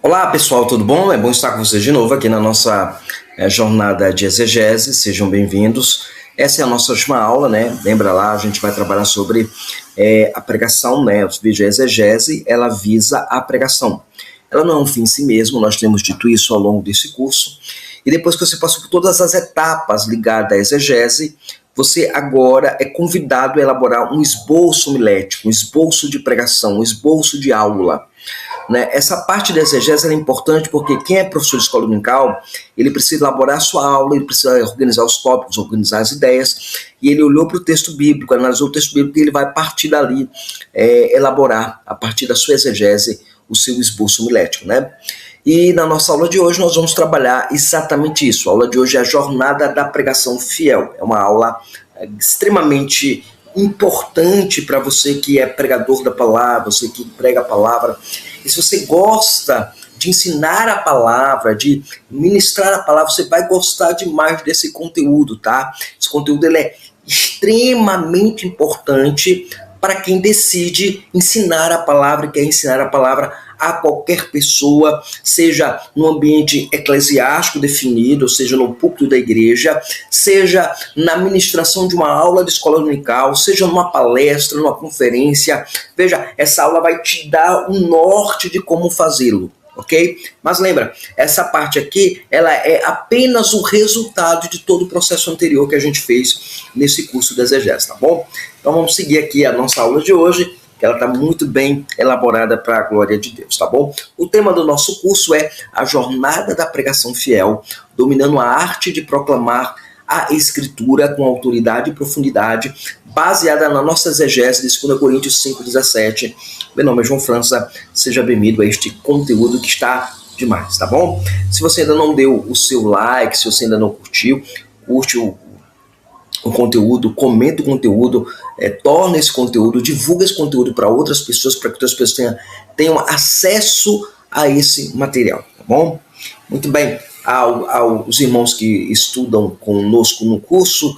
Olá pessoal, tudo bom? É bom estar com vocês de novo aqui na nossa jornada de exegese, sejam bem-vindos. Essa é a nossa última aula, né? Lembra lá, a gente vai trabalhar sobre a pregação, né? Os vídeos de exegese, ela visa a pregação. Ela não é um fim em si mesmo, nós temos dito isso ao longo desse curso. E depois que você passou por todas as etapas ligadas à exegese, você agora é convidado a elaborar um esboço homilético, um esboço de pregação, um esboço de aula. Né? Essa parte da exegese é importante porque quem é professor de escola dominical, ele precisa elaborar a sua aula, ele precisa organizar os tópicos, organizar as ideias, e ele olhou para o texto bíblico, analisou o texto bíblico e ele vai partir dali, elaborar, a partir da sua exegese, o seu esboço homilético, né? E na nossa aula de hoje nós vamos trabalhar exatamente isso. A aula de hoje é a jornada da pregação fiel. É uma aula extremamente importante para você que é pregador da palavra, você que prega a palavra. E se você gosta de ensinar a palavra, de ministrar a palavra, você vai gostar demais desse conteúdo, tá? Esse conteúdo ele é extremamente importante para quem decide ensinar a palavra, quer ensinar a palavra a qualquer pessoa, seja no ambiente eclesiástico definido, seja no púlpito da igreja, seja na ministração de uma aula de escola dominical, seja numa palestra, numa conferência. Veja, essa aula vai te dar um norte de como fazê-lo, ok? Mas lembra, essa parte aqui, ela é apenas o resultado de todo o processo anterior que a gente fez nesse curso de exegese, tá bom? Então vamos seguir aqui a nossa aula de hoje, que ela está muito bem elaborada para a glória de Deus, tá bom? O tema do nosso curso é a jornada da pregação fiel, dominando a arte de proclamar a Escritura com autoridade e profundidade, baseada na nossa exegese de 2 Coríntios 5,17. Meu nome é João França, seja bem-vindo a este conteúdo que está demais, tá bom? Se você ainda não deu o seu like, se você ainda não curtiu, curte o conteúdo, comenta o conteúdo, torna esse conteúdo, divulga esse conteúdo para outras pessoas, para que outras pessoas tenham acesso a esse material, tá bom? Muito bem, aos irmãos que estudam conosco no curso,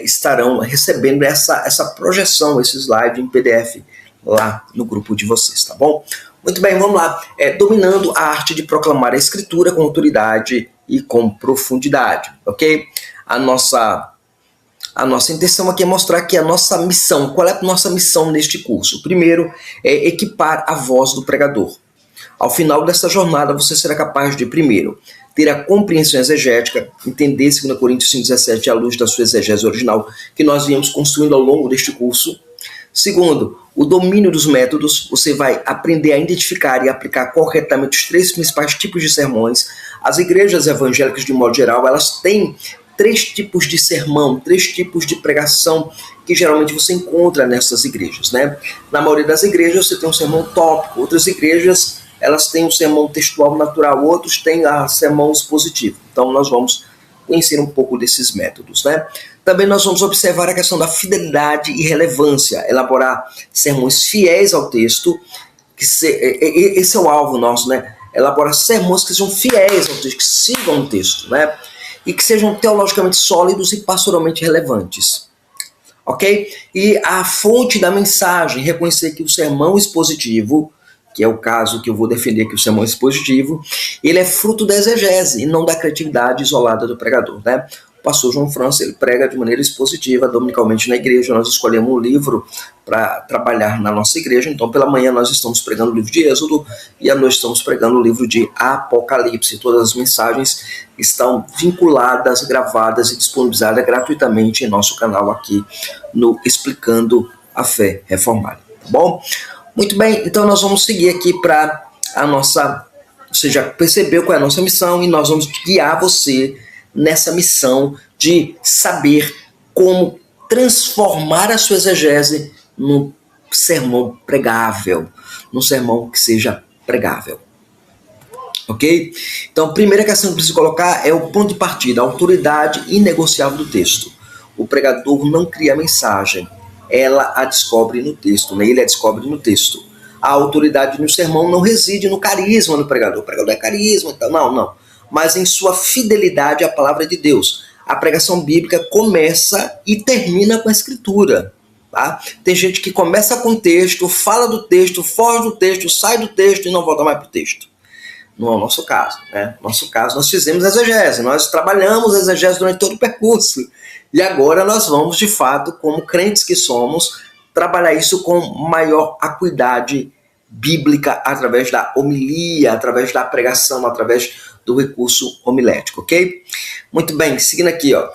estarão recebendo essa projeção, esses slides em PDF lá no grupo de vocês, tá bom? Muito bem, vamos lá. Dominando a arte de proclamar a Escritura com autoridade e com profundidade, ok? A nossa intenção aqui é mostrar que a nossa missão, qual é a nossa missão neste curso? Primeiro, é equipar a voz do pregador. Ao final dessa jornada, você será capaz de, primeiro, ter a compreensão exegética, entender 2 Coríntios 5,17 à luz da sua exegese original, que nós viemos construindo ao longo deste curso. Segundo, o domínio dos métodos, você vai aprender a identificar e aplicar corretamente os 3 principais tipos de sermões. As igrejas evangélicas, de modo geral, elas têm 3 tipos de sermão, 3 tipos de pregação que geralmente você encontra nessas igrejas, né? Na maioria das igrejas você tem um sermão tópico, outras igrejas elas têm um sermão textual natural, outros têm a sermão expositivo. Então nós vamos conhecer um pouco desses métodos, né? Também nós vamos observar a questão da fidelidade e relevância, elaborar sermões fiéis ao texto, esse é o alvo nosso, né? Elaborar sermões que sejam fiéis ao texto, que sigam o texto, né? E que sejam teologicamente sólidos e pastoralmente relevantes, ok? E a fonte da mensagem, reconhecer que o sermão expositivo, que é o caso que eu vou defender aqui, o sermão expositivo, ele é fruto da exegese e não da criatividade isolada do pregador, né? O pastor João França, ele prega de maneira expositiva, dominicalmente na igreja. Nós escolhemos um livro para trabalhar na nossa igreja. Então, pela manhã nós estamos pregando o livro de Êxodo e à noite estamos pregando o livro de Apocalipse. Todas as mensagens estão vinculadas, gravadas e disponibilizadas gratuitamente em nosso canal aqui no Explicando a Fé Reformada, tá bom? Muito bem, então nós vamos seguir aqui para a nossa... Você já percebeu qual é a nossa missão e nós vamos guiar você nessa missão de saber como transformar a sua exegese num sermão pregável, num sermão que seja pregável. Ok? Então, a primeira questão que preciso colocar é o ponto de partida, a autoridade inegociável do texto. O pregador não cria a mensagem, ela a descobre no texto, né? Ele a descobre no texto. A autoridade no sermão não reside no carisma do pregador. O pregador é carisma, então, não. Mas em sua fidelidade à palavra de Deus. A pregação bíblica começa e termina com a Escritura. Tá? Tem gente que começa com o texto, fala do texto, foge do texto, sai do texto e não volta mais para o texto. Não é o nosso caso, né? No nosso caso, nós fizemos exegese, nós trabalhamos exegese durante todo o percurso. E agora nós vamos, de fato, como crentes que somos, trabalhar isso com maior acuidade bíblica através da homilia, através da pregação, através do recurso homilético, ok? Muito bem, seguindo aqui, ó.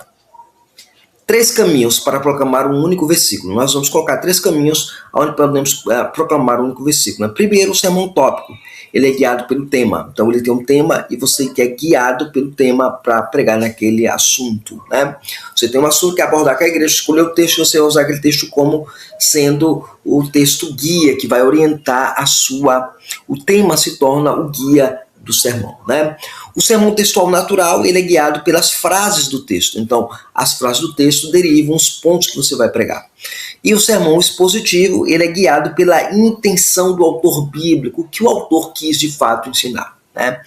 3 caminhos para proclamar um único versículo. Nós vamos colocar 3 caminhos onde podemos proclamar um único versículo. Primeiro, o sermão tópico. Ele é guiado pelo tema. Então, ele tem um tema e você que é guiado pelo tema para pregar naquele assunto, né? Você tem um assunto que abordar com a igreja, escolher o texto, você vai usar aquele texto como sendo o texto guia, que vai orientar o tema se torna o guia do sermão, né? O sermão textual natural, ele é guiado pelas frases do texto. Então, as frases do texto derivam os pontos que você vai pregar. E o sermão expositivo, ele é guiado pela intenção do autor bíblico, o que o autor quis de fato ensinar, né?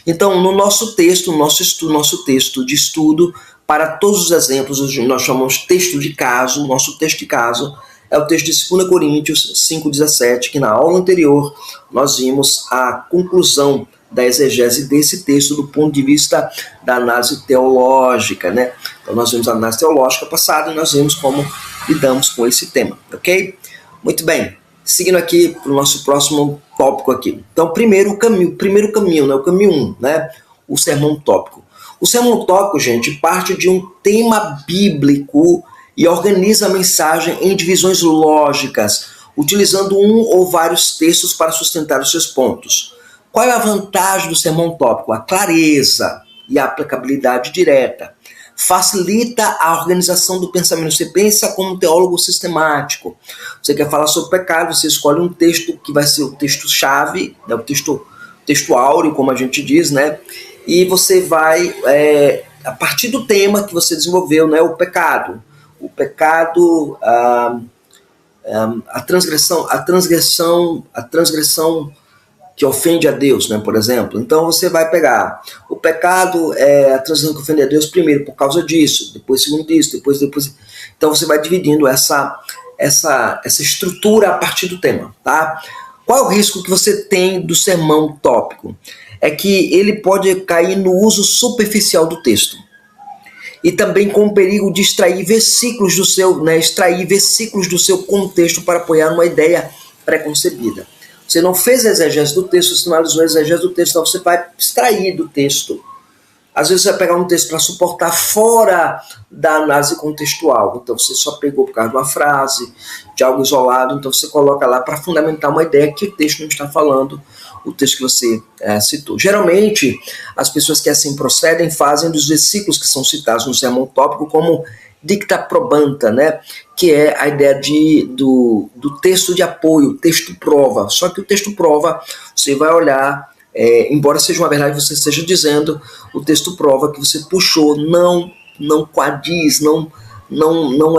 Então, no nosso texto, nosso texto de estudo, para todos os exemplos, nós chamamos texto de caso. Nosso texto de caso é o texto de 2 Coríntios 5,17, que na aula anterior nós vimos a conclusão da exegese desse texto do ponto de vista da análise teológica, né? Então nós vimos a análise teológica passada e nós vimos como lidamos com esse tema, ok? Muito bem, seguindo aqui para o nosso próximo tópico aqui. Então, primeiro caminho, né? O caminho 1, né? O sermão tópico. O sermão tópico, gente, parte de um tema bíblico e organiza a mensagem em divisões lógicas, utilizando um ou vários textos para sustentar os seus pontos. Qual é a vantagem do sermão tópico? A clareza e a aplicabilidade direta. Facilita a organização do pensamento. Você pensa como um teólogo sistemático. Você quer falar sobre pecado, você escolhe um texto que vai ser o texto-chave, né, o texto áureo, como a gente diz, né? E você vai, a partir do tema que você desenvolveu, né, o pecado. O pecado, a transgressão que ofende a Deus, né, por exemplo. Então você vai pegar o pecado, a transgressão que ofende a Deus, primeiro por causa disso, depois segundo isso, depois. Então você vai dividindo essa estrutura a partir do tema, tá? Qual é o risco que você tem do sermão tópico? É que ele pode cair no uso superficial do texto. E também com o perigo de extrair versículos do seu contexto para apoiar uma ideia preconcebida. Você não fez a exegese do texto, você não analisou a exegese do texto, então você vai extrair do texto. Às vezes você vai pegar um texto para suportar fora da análise contextual. Então você só pegou por causa de uma frase, de algo isolado, então você coloca lá para fundamentar uma ideia que o texto não está falando, o texto que você citou. Geralmente, as pessoas que assim procedem fazem dos versículos que são citados no sermão tópico como dicta probanta, né? Que é a ideia do texto de apoio, texto prova. Só que o texto prova, você vai olhar, embora seja uma verdade que você esteja dizendo, o texto prova que você puxou, não coadiz, não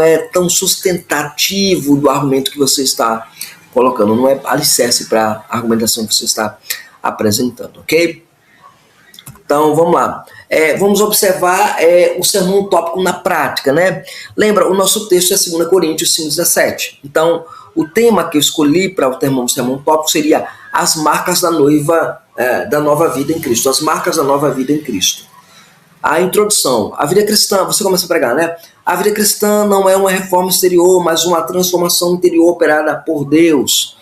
é tão sustentativo do argumento que você está colocando, não é alicerce para a argumentação que você está apresentando, ok? Então, vamos lá. Vamos observar o sermão tópico na prática, né? Lembra, o nosso texto é 2 Coríntios 5,17. Então, o tema que eu escolhi para o sermão tópico seria as marcas da noiva, da nova vida em Cristo. As marcas da nova vida em Cristo. A introdução. A vida cristã, você começa a pregar, né? A vida cristã não é uma reforma exterior, mas uma transformação interior operada por Deus.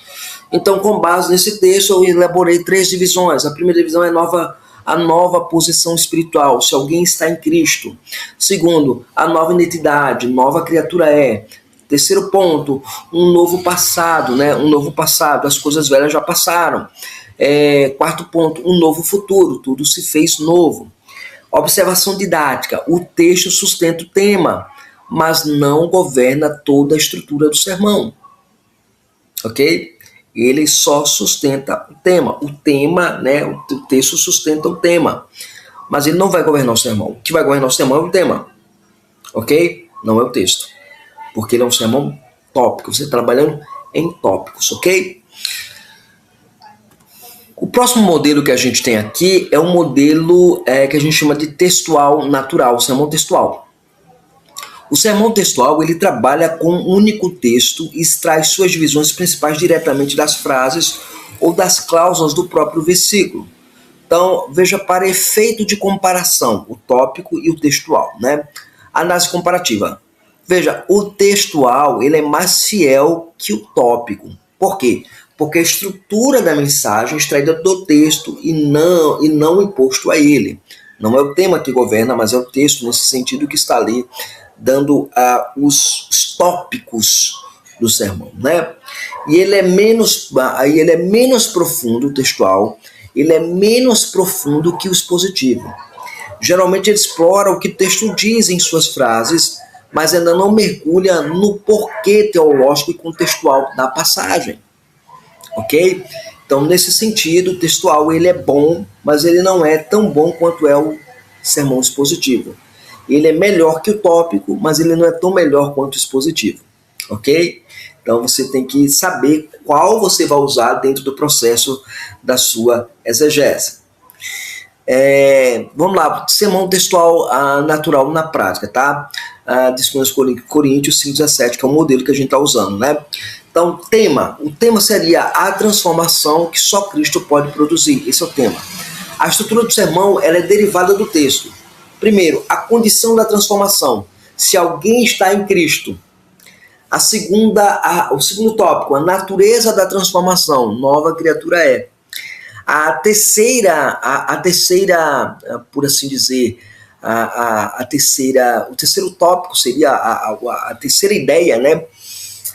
Então, com base nesse texto, eu elaborei 3 divisões. A primeira divisão é a nova posição espiritual, se alguém está em Cristo. Segundo, a nova identidade, nova criatura é. Terceiro ponto, um novo passado, né? Um novo passado, as coisas velhas já passaram. Quarto ponto, um novo futuro, tudo se fez novo. Observação didática, o texto sustenta o tema, mas não governa toda a estrutura do sermão. Ok? Ele só sustenta o tema. O tema, né, o texto sustenta o tema. Mas ele não vai governar o sermão. O que vai governar o sermão é o tema. Ok? Não é o texto. Porque ele é um sermão tópico. Você está trabalhando em tópicos, ok? O próximo modelo que a gente tem aqui é um modelo que a gente chama de textual natural, o sermão textual. O sermão textual, ele trabalha com um único texto e extrai suas divisões principais diretamente das frases ou das cláusulas do próprio versículo. Então, veja, para efeito de comparação, o tópico e o textual, né? Análise comparativa. Veja, o textual, ele é mais fiel que o tópico. Por quê? Porque a estrutura da mensagem é extraída do texto e não imposto a ele. Não é o tema que governa, mas é o texto, nesse sentido que está ali, dando os tópicos do sermão, né? E ele é menos profundo, o textual, ele é menos profundo que o expositivo. Geralmente ele explora o que o texto diz em suas frases, mas ainda não mergulha no porquê teológico e contextual da passagem. Ok? Então, nesse sentido, o textual ele é bom, mas ele não é tão bom quanto é o sermão expositivo. Ele é melhor que o tópico, mas ele não é tão melhor quanto o expositivo. Ok? Então, você tem que saber qual você vai usar dentro do processo da sua exegese. Vamos lá, sermão textual natural na prática, tá? De 2 Coríntios 5,17, que é o modelo que a gente está usando, né? Então, o tema seria a transformação que só Cristo pode produzir. Esse é o tema. A estrutura do sermão ela é derivada do texto. Primeiro, a condição da transformação. Se alguém está em Cristo. O segundo tópico, a natureza da transformação. Nova criatura é. A terceira, por assim dizer, o terceiro tópico seria a terceira ideia, né?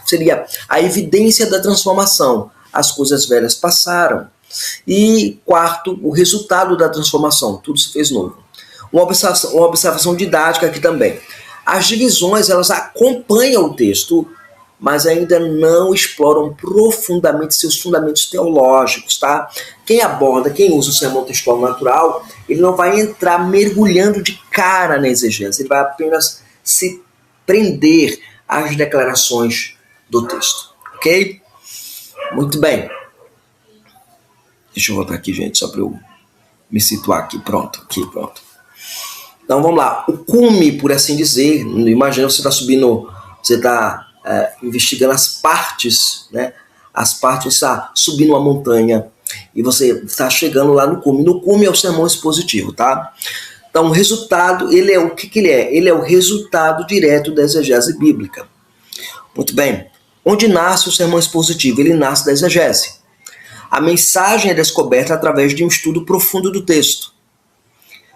Seria a evidência da transformação. As coisas velhas passaram. E quarto, o resultado da transformação. Tudo se fez novo. Uma observação didática aqui também. As divisões, elas acompanham o texto, mas ainda não exploram profundamente seus fundamentos teológicos, tá? Quem usa o sermão textual natural, ele não vai entrar mergulhando de cara na exegese, ele vai apenas se prender às declarações do texto, ok? Muito bem. Deixa eu voltar aqui, gente, só para eu me situar aqui. Pronto. Então, vamos lá. O cume, por assim dizer, imagina você está subindo, você está investigando as partes, né? As partes, está subindo uma montanha e você está chegando lá no cume. No cume é o sermão expositivo, tá? Então, o resultado, o que ele é? Ele é o resultado direto da exegese bíblica. Muito bem. Onde nasce o sermão expositivo? Ele nasce da exegese. A mensagem é descoberta através de um estudo profundo do texto.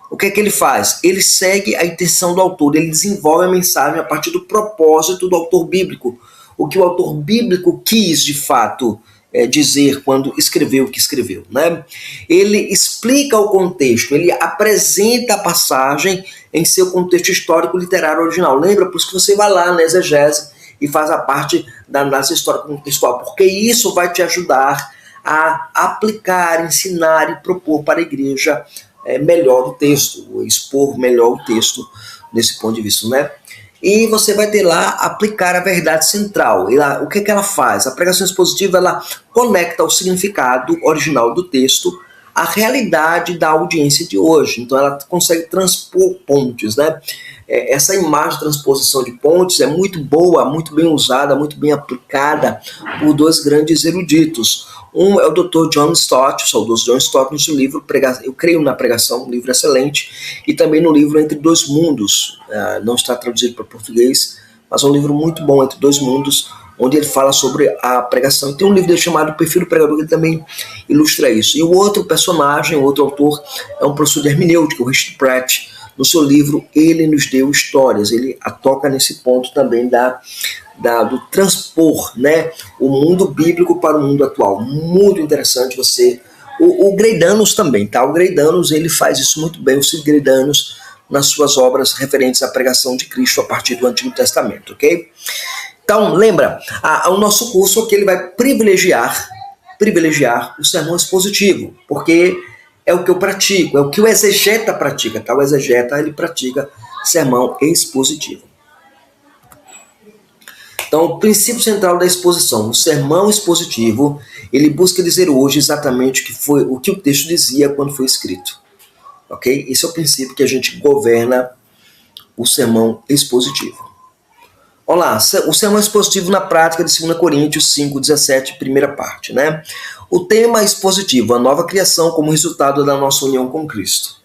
O que é que ele faz? Ele segue a intenção do autor, ele desenvolve a mensagem a partir do propósito do autor bíblico. O que o autor bíblico quis, de fato, dizer quando escreveu o que escreveu, né? Ele explica o contexto, ele apresenta a passagem em seu contexto histórico literário original. Lembra? Por isso que você vai lá na exegese e faz a parte da análise histórica contextual, porque isso vai te ajudar a aplicar, ensinar e propor para a igreja melhor o texto, expor melhor o texto nesse ponto de vista, né? E você vai ter lá aplicar a verdade central. O que ela faz? A pregação expositiva, ela conecta o significado original do texto à realidade da audiência de hoje. Então ela consegue transpor pontes, né? Essa imagem de transposição de pontes é muito boa, muito bem usada, muito bem aplicada por dois grandes eruditos. Um é o Dr. John Stott, o saudoso John Stott, no seu livro Eu Creio na Pregação, um livro excelente, e também no livro Entre Dois Mundos, não está traduzido para português, mas é um livro muito bom, Entre Dois Mundos, onde ele fala sobre a pregação. E tem um livro dele chamado Perfil do Pregador, que ele também ilustra isso. E o outro personagem, o outro autor, é um professor de hermenêutica, o Richard Pratt. No seu livro, Ele Nos Deu Histórias. Ele toca nesse ponto também do transpor, né, o mundo bíblico para o mundo atual. Muito interessante você... O Greidanos também, tá? O Greidanos, ele faz isso muito bem, o Cid Greidanos, nas suas obras referentes à pregação de Cristo a partir do Antigo Testamento, ok? Então, lembra, o nosso curso aqui ele vai privilegiar o sermão expositivo, porque é o que eu pratico, é o que o exegeta pratica, tá? O exegeta, ele pratica sermão expositivo. Então, o princípio central da exposição, o sermão expositivo, ele busca dizer hoje exatamente o que o texto dizia quando foi escrito. Ok? Esse é o princípio que a gente governa o sermão expositivo. Olá, o sermão expositivo na prática de 2 Coríntios 5:17, primeira parte, né? O tema expositivo, a nova criação como resultado da nossa união com Cristo.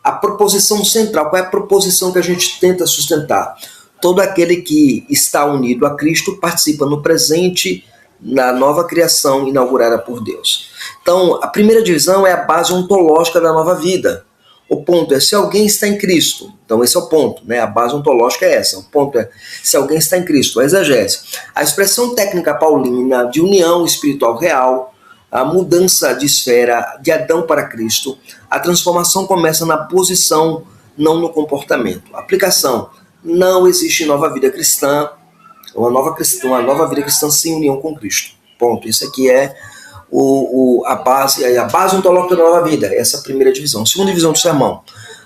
A proposição central, qual é a proposição que a gente tenta sustentar? Todo aquele que está unido a Cristo participa no presente, na nova criação inaugurada por Deus. Então, a primeira divisão é a base ontológica da nova vida. O ponto é se alguém está em Cristo. Então esse é o ponto, né? A base ontológica é essa. O ponto é se alguém está em Cristo, a exegese. A expressão técnica paulina de união espiritual real, a mudança de esfera de Adão para Cristo, a transformação começa na posição, não no comportamento. Aplicação: não existe nova vida cristã, uma nova vida cristã sem união com Cristo. Ponto. Isso aqui é a base ontológica da nova vida, essa é a primeira divisão. Segunda divisão do sermão,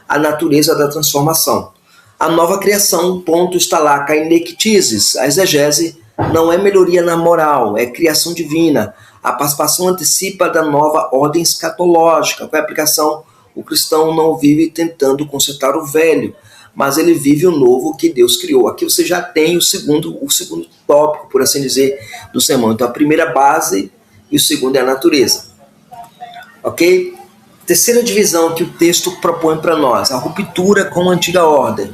a natureza da transformação. A nova criação, ponto, está lá, kainektisis. A exegese não é melhoria na moral, é criação divina. A participação antecipa da nova ordem escatológica. Qual é a aplicação? O cristão não vive tentando consertar o velho, mas ele vive o novo que Deus criou. Aqui você já tem o segundo tópico, por assim dizer, do sermão. Então a primeira base e o segundo é a natureza. Ok? Terceira divisão que o texto propõe para nós, a ruptura com a antiga ordem.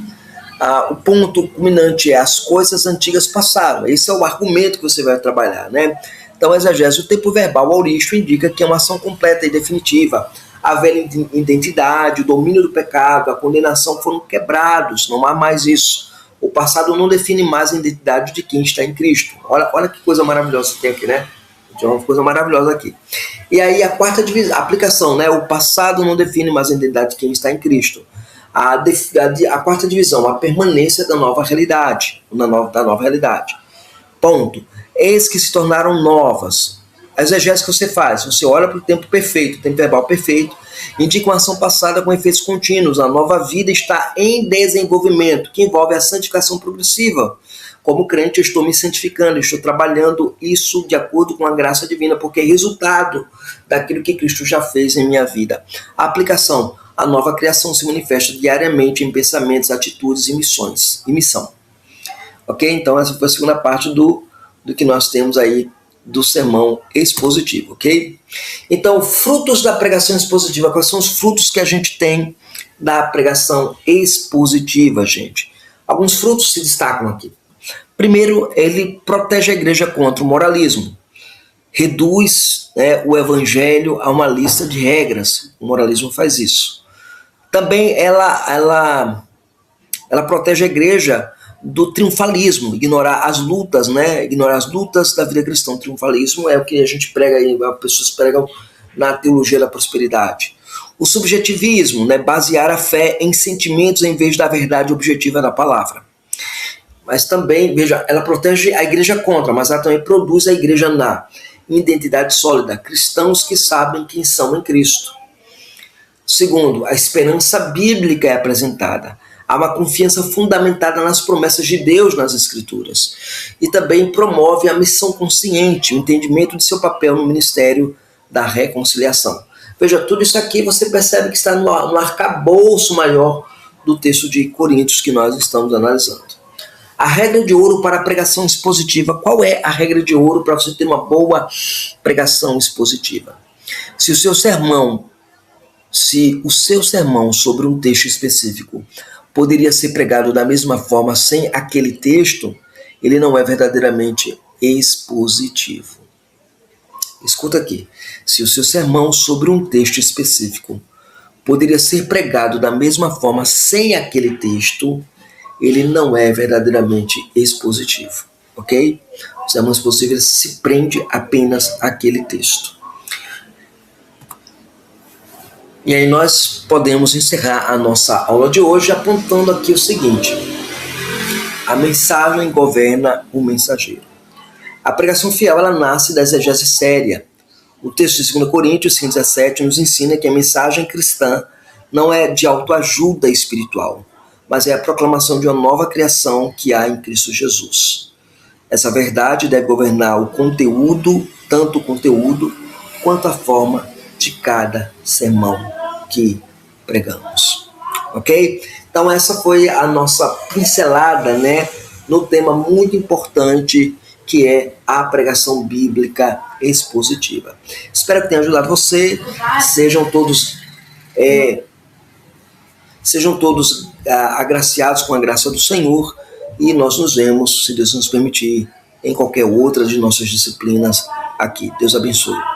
O ponto culminante é as coisas antigas passaram. Esse é o argumento que você vai trabalhar, né? Então, a exegese, o tempo verbal auristio indica que é uma ação completa e definitiva. A velha identidade, o domínio do pecado, a condenação foram quebrados, não há mais isso. O passado não define mais a identidade de quem está em Cristo. Olha que coisa maravilhosa que tem aqui, né? Tem uma coisa maravilhosa aqui. E aí a quarta divisão, a aplicação, né? O passado não define mais a identidade de quem está em Cristo. A quarta divisão, a permanência da nova realidade. Da nova realidade. Ponto. Eis que se tornaram novas. A exegese que você faz, você olha para o tempo perfeito, o tempo verbal perfeito, indica uma ação passada com efeitos contínuos. A nova vida está em desenvolvimento, que envolve a santificação progressiva. Como crente, eu estou me santificando, estou trabalhando isso de acordo com a graça divina, porque é resultado daquilo que Cristo já fez em minha vida. A aplicação: a nova criação se manifesta diariamente em pensamentos, atitudes e missão. Ok? Então essa foi a segunda parte do que nós temos aí do sermão expositivo, ok? Então, frutos da pregação expositiva. Quais são os frutos que a gente tem da pregação expositiva, gente? Alguns frutos se destacam aqui. Primeiro, ele protege a igreja contra o moralismo. Reduz, né, o evangelho a uma lista de regras. O moralismo faz isso. Também ela protege a igreja do triunfalismo, ignorar as lutas, né? Ignorar as lutas da vida cristã. O triunfalismo é o que a gente prega aí, as pessoas pregam na teologia da prosperidade. O subjetivismo, né? Basear a fé em sentimentos em vez da verdade objetiva da palavra. Mas também, veja, ela protege a igreja contra, mas ela também produz a igreja na identidade sólida, cristãos que sabem quem são em Cristo. Segundo, a esperança bíblica é apresentada. Há uma confiança fundamentada nas promessas de Deus nas Escrituras. E também promove a missão consciente, o entendimento de seu papel no ministério da reconciliação. Veja, tudo isso aqui você percebe que está no arcabouço maior do texto de Coríntios que nós estamos analisando. A regra de ouro para a pregação expositiva. Qual é a regra de ouro para você ter uma boa pregação expositiva? Se o seu sermão sobre um texto específico poderia ser pregado da mesma forma sem aquele texto, ele não é verdadeiramente expositivo. Escuta aqui. Se o seu sermão sobre um texto específico poderia ser pregado da mesma forma sem aquele texto, ele não é verdadeiramente expositivo. Ok? O sermão expositivo se prende apenas àquele texto. E aí nós podemos encerrar a nossa aula de hoje apontando aqui o seguinte: a mensagem governa o mensageiro. A pregação fiel, ela nasce da exegese séria. O texto de 2 Coríntios 5:17 nos ensina que a mensagem cristã não é de autoajuda espiritual, mas é a proclamação de uma nova criação que há em Cristo Jesus. Essa verdade deve governar o conteúdo, tanto o conteúdo quanto a forma de cada sermão que pregamos. Ok? Então essa foi a nossa pincelada, né, no tema muito importante que é a pregação bíblica expositiva. Espero que tenha ajudado você. Sejam todos agraciados com a graça do Senhor, e nós nos vemos, se Deus nos permitir, em qualquer outra de nossas disciplinas aqui. Deus abençoe.